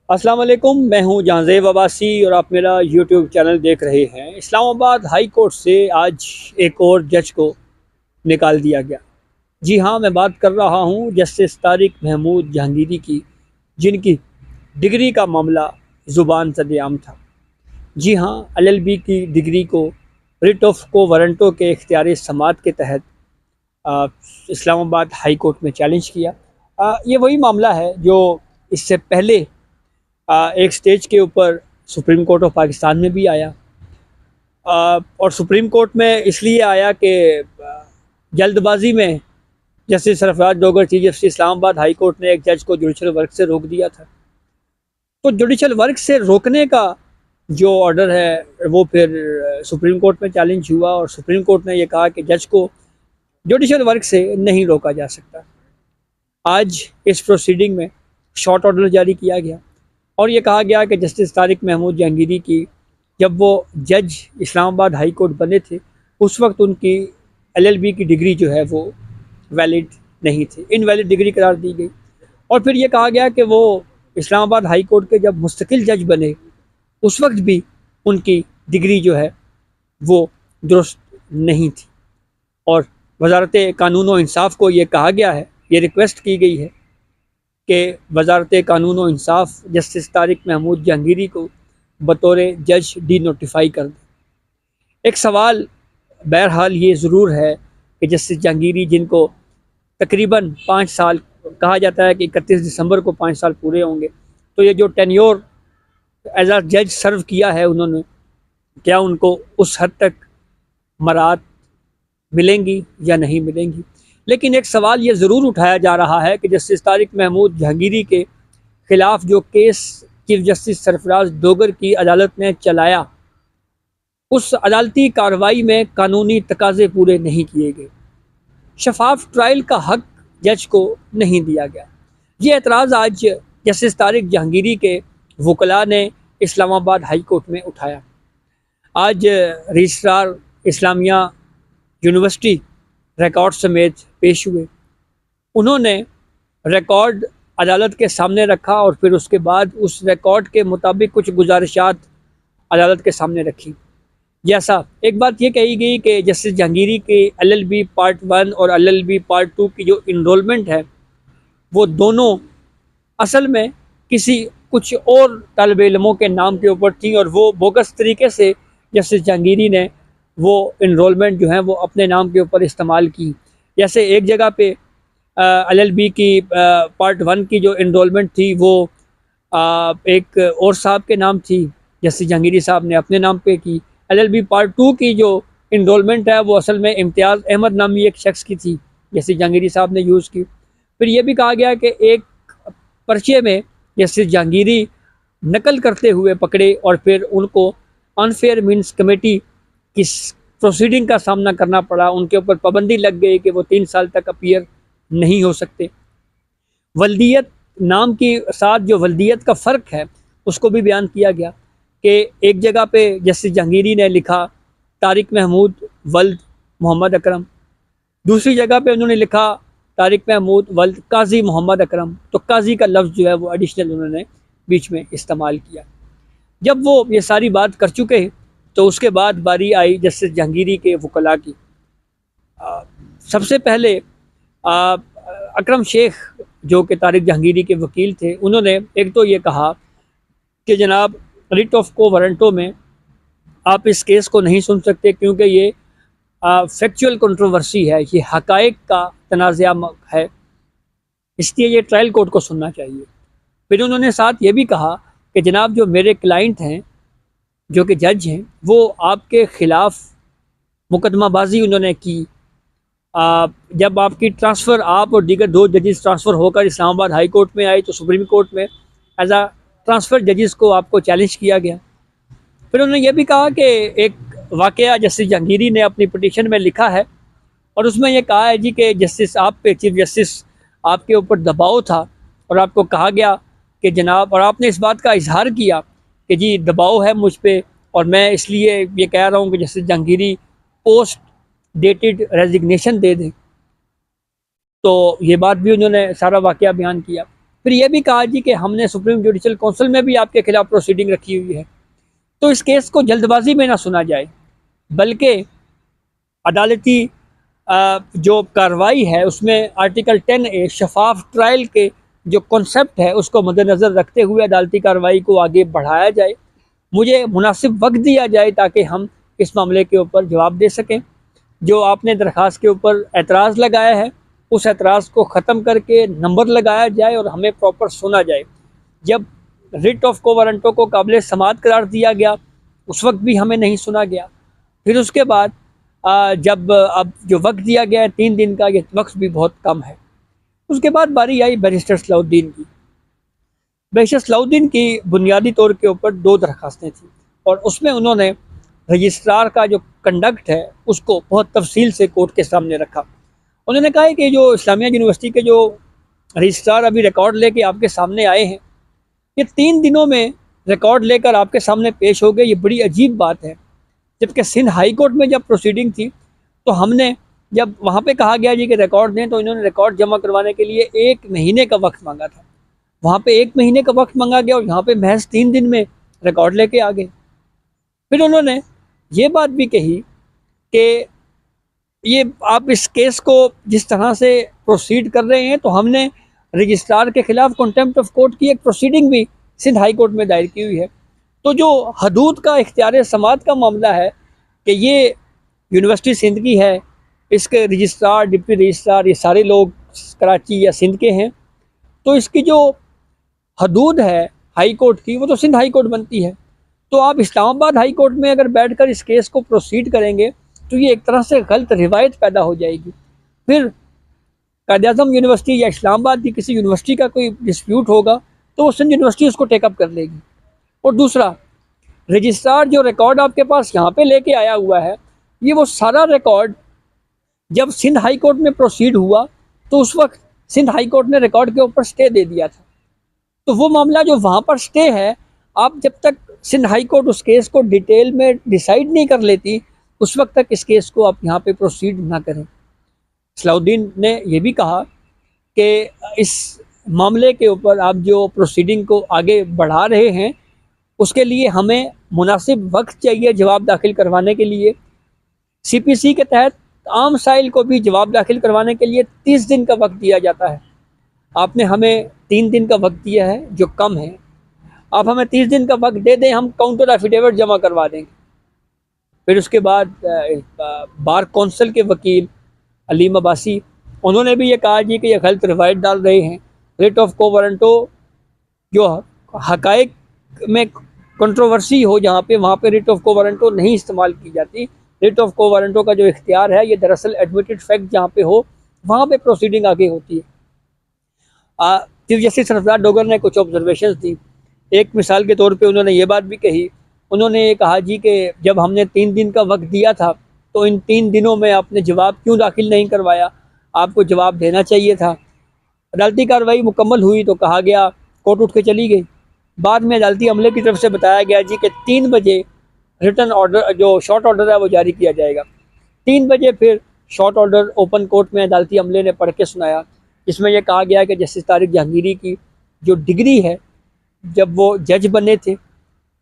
अस्सलाम वालेकुम, मैं हूं जांजेब अब्बासी और आप मेरा यूट्यूब चैनल देख रहे हैं। इस्लामाबाद हाई कोर्ट से आज एक और जज को निकाल दिया गया। जी हाँ, मैं बात कर रहा हूं जस्टिस तारिक महमूद जहांगीरी की, जिनकी डिग्री का मामला ज़ुबान सरेआम था। जी हाँ, एलएलबी की डिग्री को रिट ऑफ को वारंटों के इख्तियार समात के तहत आ, इस्लामाबाद हाई कोर्ट में चैलेंज किया। ये वही मामला है जो इससे पहले एक स्टेज के ऊपर सुप्रीम कोर्ट ऑफ पाकिस्तान में भी आया। और सुप्रीम कोर्ट में इसलिए आया कि जल्दबाजी में justice Sarfaraz Dogar chief justice Islamabad high court ने एक जज को जुडिशल वर्क से रोक दिया था। तो जुडिशल वर्क से रोकने का जो ऑर्डर है वो फिर सुप्रीम कोर्ट में चैलेंज हुआ और सुप्रीम कोर्ट ने ये कहा कि जज को जुडिशल वर्क से नहीं रोका जा सकता। आज इस प्रोसीडिंग में शॉर्ट ऑर्डर जारी किया गया और ये कहा गया कि जस्टिस तारिक महमूद जहांगीरी की जब वो जज इस्लामाबाद हाई कोर्ट बने थे उस वक्त उनकी एलएलबी की डिग्री जो है वो वैलिड नहीं थी, इनवैलिड डिग्री करार दी गई। और फिर ये कहा गया कि वो इस्लामाबाद हाई कोर्ट के जब मुस्तकिल जज बने उस वक्त भी उनकी डिग्री जो है वो दुरुस्त नहीं थी। और वजारत कानून व इंसाफ को ये कहा गया है, ये रिक्वेस्ट की गई है कि वजारत कानून व इंसाफ जस्टिस तारिक महमूद जहांगीरी को बतौर जज डी नोटिफाई कर दे। एक सवाल बहरहाल ये ज़रूर है कि जस्टिस जहांगीरी, जिनको तकरीबन 5 साल कहा जाता है कि 31 दिसंबर को 5 साल पूरे होंगे, तो ये जो टेन्योर एज आ जज सर्व किया है उन्होंने, क्या उनको उस हद तक मरात मिलेंगी या नहीं मिलेंगी। लेकिन एक सवाल ये ज़रूर उठाया जा रहा है कि जस्टिस तारिक महमूद जहांगीरी के ख़िलाफ़ जो case chief justice Sarfaraz Dogar की अदालत ने चलाया, उस अदालती कार्रवाई में कानूनी तकाज़े पूरे नहीं किए गए, शफाफ ट्रायल का हक जज को नहीं दिया गया। ये एतराज़ आज जस्टिस तारिक जहांगीरी के वकला ने इस्लामाबाद हाई कोर्ट में उठाया। आज रजिस्ट्रार इस्लामिया यूनिवर्सिटी रिकॉर्ड समेत पेश हुए। उन्होंने रिकॉर्ड अदालत के सामने रखा और फिर उसके बाद उस रिकॉर्ड के मुताबिक कुछ गुजारिशात अदालत के सामने रखी। जैसा एक बात ये कही गई कि जस्टिस जहांगीरी के एलएलबी पार्ट 1 और एलएलबी पार्ट 2 की जो इनरोलमेंट है वो दोनों असल में किसी कुछ और तालिब इल्मों के नाम के ऊपर थी और वो बोगस तरीके से जस्टिस जहांगीरी ने वो इनरोलमेंट जो है वो अपने नाम के ऊपर इस्तेमाल की। जैसे एक जगह पे एलएलबी की पार्ट 1 की जो इनरोलमेंट थी वो एक और साहब के नाम थी, जस्टिस जहांगीरी साहब ने अपने नाम पे की। एलएलबी पार्ट 2 की जो इनरोलमेंट है वो असल में इम्तियाज़ अहमद नामी एक शख्स की थी, जस्टिस जहांगीरी साहब ने यूज़ की। फिर ये भी कहा गया कि एक पर्चे में जस्टिस जहांगीरी नकल करते हुए पकड़े और फिर उनको अनफेयर मीन्स कमेटी की प्रोसीडिंग का सामना करना पड़ा। उनके ऊपर पाबंदी लग गई कि वो 3 साल तक अपीयर नहीं हो सकते। वल्दियत नाम के साथ जो वल्दियत का फ़र्क है उसको भी बयान किया गया कि एक जगह पे जस्टिस जहांगीरी ने लिखा तारिक महमूद वल्द मोहम्मद अकरम, दूसरी जगह पे उन्होंने लिखा तारिक महमूद वल्द काजी मोहम्मद अकरम। तो काजी का लफ्ज़ जो है वो एडिशनल उन्होंने बीच में इस्तेमाल किया। जब वो ये सारी बात कर चुके तो उसके बाद बारी आई जस्टिस जहांगीरी के वकला की। सबसे पहले अकरम शेख जो कि तारिक जहांगीरी के वकील थे, उन्होंने एक तो ये कहा कि जनाब रिट ऑफ को वारंटों में आप इस केस को नहीं सुन सकते क्योंकि ये फैक्चुअल कंट्रोवर्सी है, ये हकायक का तनाज़ा है, इसलिए ये ट्रायल कोर्ट को सुनना चाहिए। फिर उन्होंने साथ ये भी कहा कि जनाब जो मेरे क्लाइंट हैं जो कि जज हैं वो आपके ख़िलाफ़ मुकदमाबाजी उन्होंने की। जब आपकी ट्रांसफ़र आप और दीगर 2 जजेस ट्रांसफ़र होकर इस्लामाबाद हाई कोर्ट में आए तो सुप्रीम कोर्ट में एज आ ट्रांसफ़र जजेस को आपको चैलेंज किया गया। फिर उन्होंने ये भी कहा कि एक वाक़या जस्टिस जहांगीरी ने अपनी पिटीशन में लिखा है और उसमें यह कहा है जी कि जस्टिस आप पे चीफ जस्टिस आपके ऊपर दबाव था और आपको कहा गया कि जनाब, और आपने इस बात का इजहार किया कि जी दबाव है मुझ पे और मैं इसलिए ये कह रहा हूँ कि justice Jahangiri post dated resignation दे दें। तो ये बात भी उन्होंने सारा वाक़या बयान किया। फिर ये भी कहा जी कि हमने सुप्रीम जुडिशल काउंसिल में भी आपके खिलाफ प्रोसीडिंग रखी हुई है। तो इस केस को जल्दबाजी में ना सुना जाए, बल्कि अदालती जो कार्रवाई है उसमें आर्टिकल 10A शफाफ ट्रायल के जो कॉन्सेप्ट है उसको मद्देनज़र रखते हुए अदालती कार्रवाई को आगे बढ़ाया जाए, मुझे मुनासिब वक्त दिया जाए ताकि हम इस मामले के ऊपर जवाब दे सकें। जो आपने दरख्वास्त के ऊपर एतराज़ लगाया है उस एतराज़ को ख़त्म करके नंबर लगाया जाए और हमें प्रॉपर सुना जाए। जब रिट ऑफ कोवारंटो को काबिल समाअत करार दिया गया उस वक्त भी हमें नहीं सुना गया। फिर उसके बाद जब अब जो वक्त दिया गया है 3 दिन का, ये वक्त भी बहुत कम है। उसके बाद बारी आई बैरिस्टर सलाउद्दीन की। बैरिस्टर सलाउद्दीन की बुनियादी तौर के ऊपर 2 दरख्वास्तें थी और उसमें उन्होंने रजिस्ट्रार का जो कंडक्ट है उसको बहुत तफसील से कोर्ट के सामने रखा। उन्होंने कहा है कि जो इस्लामिया यूनिवर्सिटी के जो रजिस्ट्रार अभी रिकॉर्ड लेके आपके सामने आए हैं, ये 3 दिनों में रिकॉर्ड लेकर आपके सामने पेश हो गए, ये बड़ी अजीब बात है। जबकि सिंध हाई कोर्ट में जब प्रोसीडिंग थी तो हमने जब वहाँ पे कहा गया जी कि रिकॉर्ड दें, तो इन्होंने रिकॉर्ड जमा करवाने के लिए 1 महीने का वक्त मांगा था। वहाँ पे 1 महीने का वक्त मांगा गया और यहाँ पे महज 3 दिन में रिकॉर्ड लेके आ गए। फिर उन्होंने ये बात भी कही कि ये आप इस केस को जिस तरह से प्रोसीड कर रहे हैं तो हमने रजिस्ट्रार के खिलाफ कंटेम्प्ट ऑफ कोर्ट की एक प्रोसीडिंग भी सिंध हाई कोर्ट में दायर की हुई है। तो जो हदूद का इख्तियार समाअत का मामला है कि ये यूनिवर्सिटी सिंध की है, इसके रजिस्ट्रार डिप्टी रजिस्ट्रार ये सारे लोग कराची या सिंध के हैं, तो इसकी जो हदूद है हाई कोर्ट की वो तो सिंध हाई कोर्ट बनती है। तो आप इस्लामाबाद हाई कोर्ट में अगर बैठकर इस केस को प्रोसीड करेंगे तो ये एक तरह से गलत रिवायत पैदा हो जाएगी। फिर कायद-ए-आज़म यूनिवर्सिटी या इस्लामाबाद की किसी यूनिवर्सिटी का कोई डिस्प्यूट होगा तो वो सिंध यूनिवर्सिटी उसको टेकअप कर लेगी। और दूसरा, रजिस्ट्रार जो रिकॉर्ड आपके पास यहाँ पे लेके आया हुआ है, ये वो सारा रिकॉर्ड जब सिंध हाई कोर्ट में प्रोसीड हुआ तो उस वक्त सिंध हाई कोर्ट ने रिकॉर्ड के ऊपर स्टे दे दिया था। तो वो मामला जो वहाँ पर स्टे है, आप जब तक सिंध हाई कोर्ट उस केस को डिटेल में डिसाइड नहीं कर लेती उस वक्त तक इस केस को आप यहाँ पे प्रोसीड ना करें। सलाउद्दीन ने यह भी कहा कि इस मामले के ऊपर आप जो प्रोसीडिंग को आगे बढ़ा रहे हैं उसके लिए हमें मुनासिब वक्त चाहिए जवाब दाखिल करवाने के लिए। CPC के तहत आम साइल को भी जवाब दाखिल करवाने के लिए 30 दिन का वक्त दिया जाता है। आपने हमें 3 दिन का वक्त दिया है जो कम है। आप हमें 30 दिन का वक्त दे दें, हम काउंटर एफिडेविट जमा करवा देंगे। फिर उसके बाद बार कौंसिल के वकील अलीम अब्बासी, उन्होंने भी ये कहा जी कि ये गलत रिवायत डाल रहे हैं। रिट ऑफ कोवारंटो जो हकायक में कंट्रोवर्सी हो जहाँ पे वहाँ पे रिट ऑफ कोवारंटो नहीं इस्तेमाल की जाती। रिट ऑफ कोवारंटो का जो इख्तियार है ये दरअसल एडमिटेड फैक्ट जहाँ पे हो वहाँ पे प्रोसीडिंग आगे होती है। चीफ जस्टिस सरफराज डोगर ने कुछ ऑब्जर्वेशन दी। एक मिसाल के तौर पे उन्होंने ये बात भी कही, उन्होंने ये कहा जी कि जब हमने 3 दिन का वक्त दिया था तो इन 3 दिनों में आपने जवाब क्यों दाखिल नहीं करवाया, आपको जवाब देना चाहिए था। अदालती कार्रवाई मुकम्मल हुई तो कहा गया, कोर्ट उठ के चली गई। बाद में अदालती अमले की तरफ से बताया गया जी कि 3 बजे रिटन ऑर्डर जो शॉर्ट ऑर्डर है वो जारी किया जाएगा। 3 बजे फिर शॉर्ट ऑर्डर ओपन कोर्ट में अदालती अमले ने पढ़ के सुनाया। इसमें यह कहा गया कि जस्टिस तारिक जहांगीरी की जो डिग्री है जब वो जज बने थे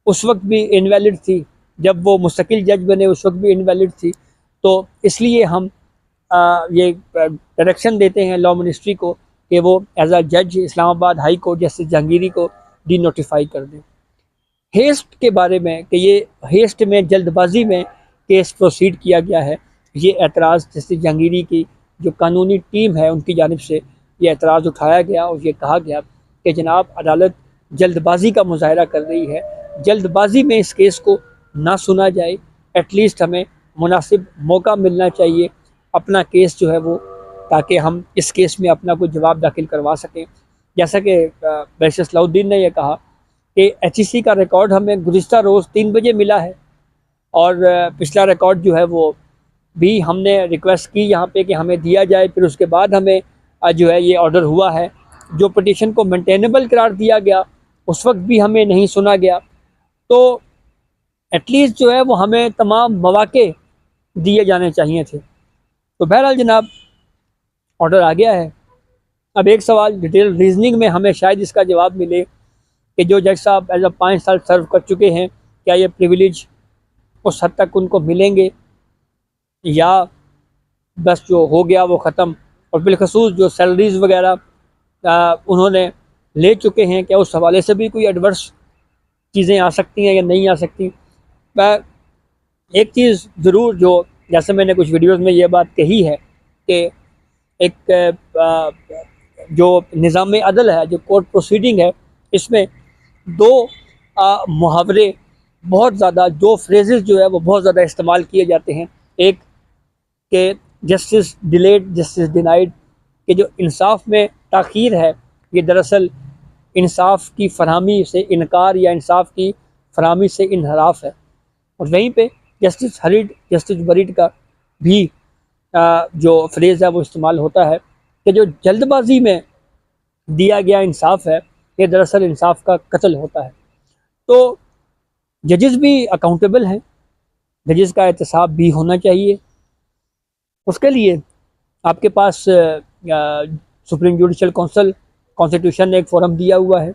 उस वक्त भी इनवैलिड थी, जब वो मुस्तकिल जज बने उस वक्त भी इनवैलिड थी। तो इसलिए हम ये डायरेक्शन देते हैं लॉ मिनिस्ट्री को कि वो एज अ जज Islamabad high court justice Jahangiri को डी नोटिफाई कर दें। हेस्ट के बारे में कि ये हेस्ट में जल्दबाजी में केस प्रोसीड किया गया है, ये एतराज़ जस्टिस जहांगीरी की जो कानूनी टीम है उनकी जानिब से ये एतराज़ उठाया गया और ये कहा गया कि जनाब अदालत जल्दबाजी का मुजाहरा कर रही है, जल्दबाजी में इस केस को ना सुना जाए। एटलीस्ट हमें मुनासिब मौका मिलना चाहिए अपना केस जो है वो, ताकि हम इस केस में अपना कोई जवाब दाखिल करवा सकें। जैसा कि बैरिस्टर सलाउद्दीन ने यह कहा कि HEC का रिकॉर्ड हमें गुज़िश्ता रोज़ 3 बजे मिला है और पिछला रिकॉर्ड जो है वो भी हमने रिक्वेस्ट की यहाँ पे कि हमें दिया जाए। फिर उसके बाद हमें जो है ये ऑर्डर हुआ है। जो पटिशन को मेंटेनेबल करार दिया गया उस वक्त भी हमें नहीं सुना गया। तो एटलीस्ट जो है वो हमें तमाम मौके दिए जाने चाहिए थे। तो बहरहाल जनाब ऑर्डर आ गया है, अब एक सवाल डिटेल रीजनिंग में हमें शायद इसका जवाब मिले कि जो जज साहब एज 5 साल सर्व कर चुके हैं, क्या ये प्रिविलेज उस हद तक उनको मिलेंगे, या बस जो हो गया वो ख़त्म। और बिलखसूस जो सैलरीज़ वगैरह उन्होंने ले चुके हैं, क्या उस हवाले से भी कोई एडवर्स चीज़ें आ सकती हैं या नहीं आ सकती। एक चीज़ ज़रूर, जो जैसे मैंने कुछ वीडियोस में ये बात कही है कि एक जो निज़ाम अदल है, जो कोर्ट प्रोसीडिंग है, इसमें दो मुहावरे बहुत ज़्यादा, दो फ्रेजेस जो है वो बहुत ज़्यादा इस्तेमाल किए जाते हैं। एक के जस्टिस डिलेड जस्टिस डिनाइड, कि जो इंसाफ में ताख़ीर है ये दरअसल इंसाफ की फरहमी से इनकार या इंसाफ की फरहमी से इनहराफ है। और वहीं पे जस्टिस हरीड जस्टिस बरीड का भी जो फ्रेज़ है वो इस्तेमाल होता है कि जो जल्दबाजी में दिया गया इंसाफ है ये दरअसल इंसाफ का कत्ल होता है। तो जजेस भी अकाउंटेबल हैं, जजेस का एहतसाब भी होना चाहिए। उसके लिए आपके पास सुप्रीम जुडिशल काउंसिल कॉन्स्टिट्यूशन ने एक फोरम दिया हुआ है।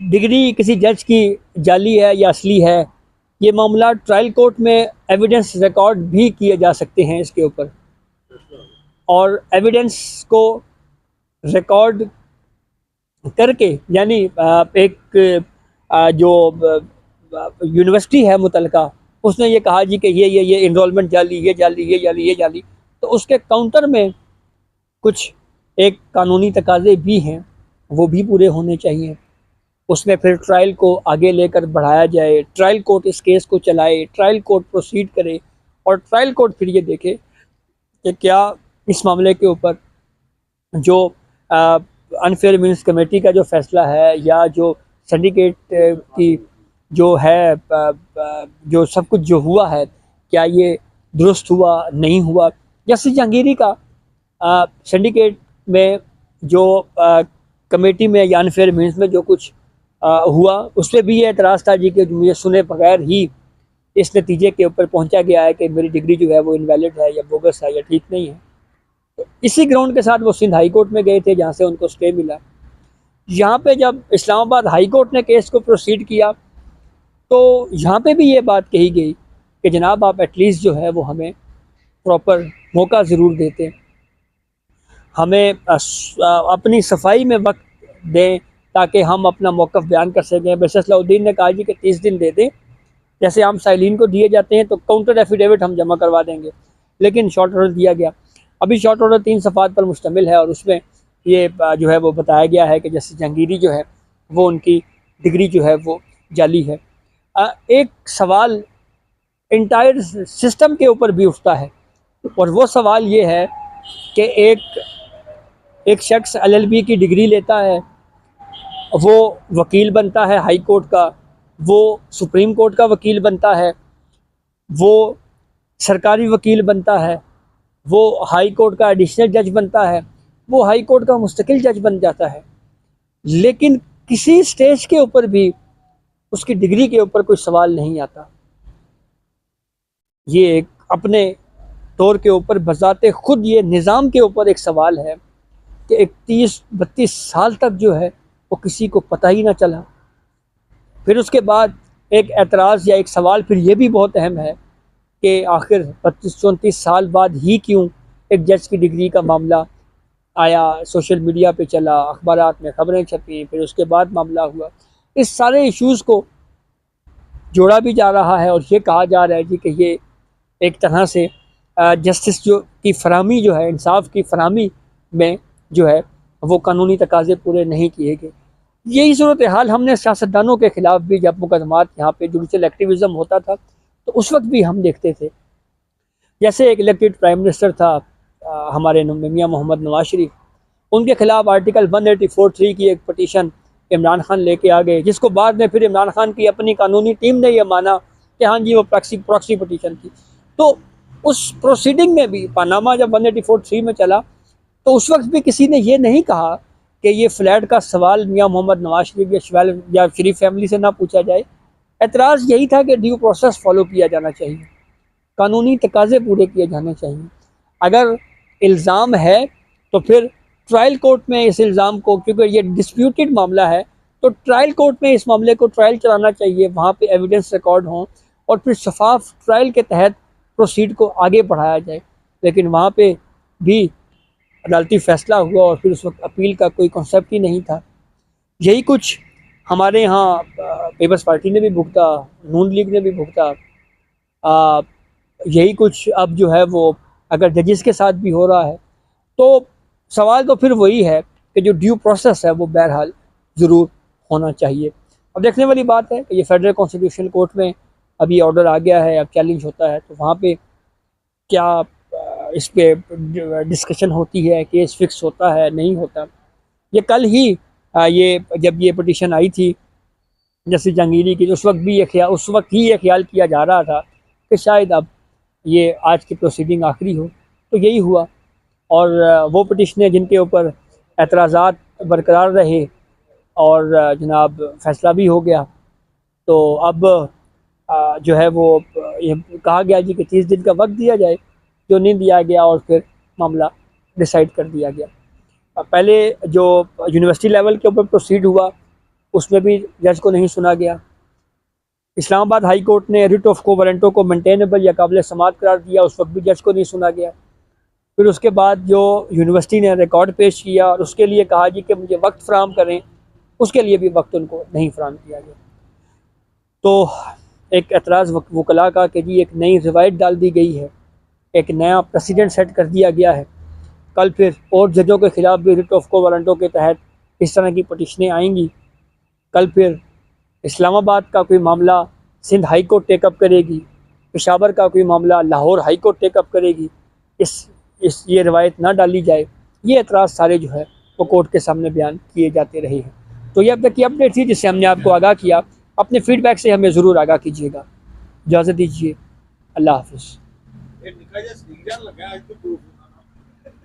डिग्री किसी जज की जाली है या असली है, ये मामला ट्रायल कोर्ट में एविडेंस रिकॉर्ड भी किए जा सकते हैं इसके ऊपर। और एविडेंस को रिकॉर्ड करके, यानी एक जो यूनिवर्सिटी है मुतलका, उसने ये कहा जी कि ये इनरोलमेंट जाली, ये जाली, ये जाली, ये जाली, तो उसके काउंटर में कुछ एक कानूनी तकाजे भी हैं, वो भी पूरे होने चाहिए। उसमें फिर ट्रायल को आगे लेकर बढ़ाया जाए, ट्रायल कोर्ट इस केस को चलाए, ट्रायल कोर्ट प्रोसीड करे, और ट्रायल कोर्ट फिर ये देखे कि क्या इस मामले के ऊपर जो अनफेयर मीन्स कमेटी का जो फैसला है, या जो सिंडिकेट की जो है जो सब कुछ जो हुआ है, क्या ये दुरुस्त हुआ, नहीं हुआ। जैसे जहांगीरी का सिंडिकेट में जो कमेटी में या अनफेयर मीन्स में जो कुछ हुआ, उस पर भी ये एतराज़ था जी कि मुझे सुने बगैर ही इस नतीजे के ऊपर पहुंचा गया है कि मेरी डिग्री जो है वो इनवैलिड है या बोगस है या ठीक नहीं है। तो इसी ग्राउंड के साथ वो सिंध हाई कोर्ट में गए थे, जहाँ से उनको स्टे मिला। यहाँ पे जब इस्लामाबाद हाई कोर्ट ने केस को प्रोसीड किया, तो यहाँ पे भी ये बात कही गई कि जनाब आप एटलीस्ट जो है वो हमें प्रॉपर मौका ज़रूर देते, हमें अपनी सफाई में वक्त दें ताकि हम अपना मौक़िफ़ बयान कर सकें। बैरिस्टर सलाहुद्दीन ने कहा जी कि 30 दिन दे दें, जैसे आम साइलिन को दिए जाते हैं, तो काउंटर एफिडेविट हम जमा करवा देंगे। लेकिन शॉर्ट ऑर्डर दिया गया। अभी शॉर्ट ऑर्डर 3 सफ़ात पर मुश्तमिल है, और उसमें ये जो है वो बताया गया है कि जैसे जहांगीरी जो है वो उनकी डिग्री जो है वो जाली है। एक सवाल इंटायर सिस्टम के ऊपर भी उठता है, और वो सवाल ये है कि एक शख्स LLB की डिग्री लेता है, वो वकील बनता है हाई कोर्ट का, वो सुप्रीम कोर्ट का वकील बनता है, वो सरकारी वकील बनता है, वो हाई कोर्ट का एडिशनल जज बनता है, वो हाई कोर्ट का मुस्तकिल जज बन जाता है। लेकिन किसी स्टेज के ऊपर भी उसकी डिग्री के ऊपर कोई सवाल नहीं आता। ये एक अपने तौर के ऊपर बजाते खुद ये निज़ाम के ऊपर एक सवाल है कि 31-32 साल तक जो है वो किसी को पता ही ना चला। फिर उसके बाद एक एतराज़ या एक सवाल फिर ये भी बहुत अहम है कि आखिर 32-34 साल बाद ही क्यों एक जज की डिग्री का मामला आया, सोशल मीडिया पे चला, अखबारात में ख़बरें छपी, फिर उसके बाद मामला हुआ। इस सारे इश्यूज़ को जोड़ा भी जा रहा है, और ये कहा जा रहा है जी कि ये एक तरह से जस्टिस जो की फराहमी जो है, इंसाफ की फराहमी में जो है वो कानूनी तकाज़े पूरे नहीं किए गए। यही सूरत हाल हमने सियासतदानों के ख़िलाफ़ भी, जब मुकदमात यहाँ पे जुडिशल एक्टिविज़म होता था, तो उस वक्त भी हम देखते थे। जैसे एक इलेक्टेड प्राइम मिनिस्टर था हमारे मियां मोहम्मद नवाज शरीफ, उनके ख़िलाफ़ आर्टिकल 184(3) की एक पटिशन इमरान खान लेके आ गए, जिसको बाद में फिर इमरान खान की अपनी कानूनी टीम ने यह माना कि हाँ जी वो प्रॉक्सी पटिशन थी। तो उस प्रोसीडिंग में भी पानामा जब 184(3) में चला, तो उस वक्त भी किसी ने ये नहीं कहा कि ये फ्लैट का सवाल मियां मोहम्मद नवाज शरीफ या शरीफ फैमिली से ना पूछा जाए। एतराज़ यही था कि ड्यू प्रोसेस फॉलो किया जाना चाहिए, कानूनी तकाज़े पूरे किए जाने चाहिए। अगर इल्ज़ाम है तो फिर ट्रायल कोर्ट में इस इल्ज़ाम को, क्योंकि ये डिस्प्यूटेड मामला है, तो ट्रायल कोर्ट में इस मामले को ट्रायल चलाना चाहिए, वहाँ पे एविडेंस रिकॉर्ड हों और फिर शफाफ ट्रायल के तहत प्रोसीड को आगे बढ़ाया जाए। लेकिन वहाँ पे भी अदालती फ़ैसला हुआ और फिर उस वक्त अपील का कोई कॉन्सेप्ट ही नहीं था। यही कुछ हमारे यहाँ पीपल्स पार्टी ने भी भुगता, नून लीग ने भी भुगता, यही कुछ अब जो है वो अगर जजेस के साथ भी हो रहा है, तो सवाल तो फिर वही है कि जो ड्यू प्रोसेस है वो बहरहाल ज़रूर होना चाहिए। अब देखने वाली बात है कि ये फेडरल कॉन्स्टिट्यूशनल कोर्ट में अभी ऑर्डर आ गया है, अब चैलेंज होता है तो वहाँ पे क्या इस पर डिस्कशन होती है, केस फिक्स होता है नहीं होता। ये कल ही ये जब ये पटिशन आई थी जस्टिस जहांगीरी की, तो उस वक्त ही ये ख्याल किया जा रहा था कि शायद अब ये आज की प्रोसीडिंग आखिरी हो, तो यही हुआ। और वो पटिशनें जिनके ऊपर एतराज़ात बरकरार रहे और जनाब फ़ैसला भी हो गया, तो अब जो है वो ये कहा गया जी कि 30 दिन का वक्त दिया जाए, जो नहीं दिया गया और फिर मामला डिसाइड कर दिया गया। पहले जो यूनिवर्सिटी लेवल के ऊपर प्रोसीड हुआ उसमें भी जज को नहीं सुना गया। इस्लामाबाद हाई कोर्ट ने रिट ऑफ कोवरेंटो को मेंटेनेबल या काबिल समात करार दिया, उस वक्त भी जज को नहीं सुना गया। फिर उसके बाद जो यूनिवर्सिटी ने रिकॉर्ड पेश किया और उसके लिए कहा जी कि मुझे वक्त फराहम करें, उसके लिए भी वक्त उनको नहीं फराहम किया गया। तो एक एतराज़ वकला का कि जी एक नई रिवायत डाल दी गई है, एक नया प्रेसिडेंट सेट कर दिया गया है। कल फिर और जजों के ख़िलाफ़ भी रिट ऑफ कोवरेंटो के तहत इस तरह की पटिशनें आएंगी। कल फिर इस्लामाबाद का कोई मामला सिंध हाई कोर्ट टेकअप करेगी, पेशावर का कोई मामला लाहौर हाई कोर्ट टेकअप करेगी। ये रिवायत ना डाली जाए, ये एतराज़ सारे जो है वो कोर्ट के सामने बयान किए जाते रहे हैं। तो ये अब तक की अपडेट थी जिससे हमने आपको आगाह किया। अपने फीडबैक से हमें ज़रूर आगाह कीजिएगा। इजाज़त दीजिए, अल्लाह हाफ़िज़।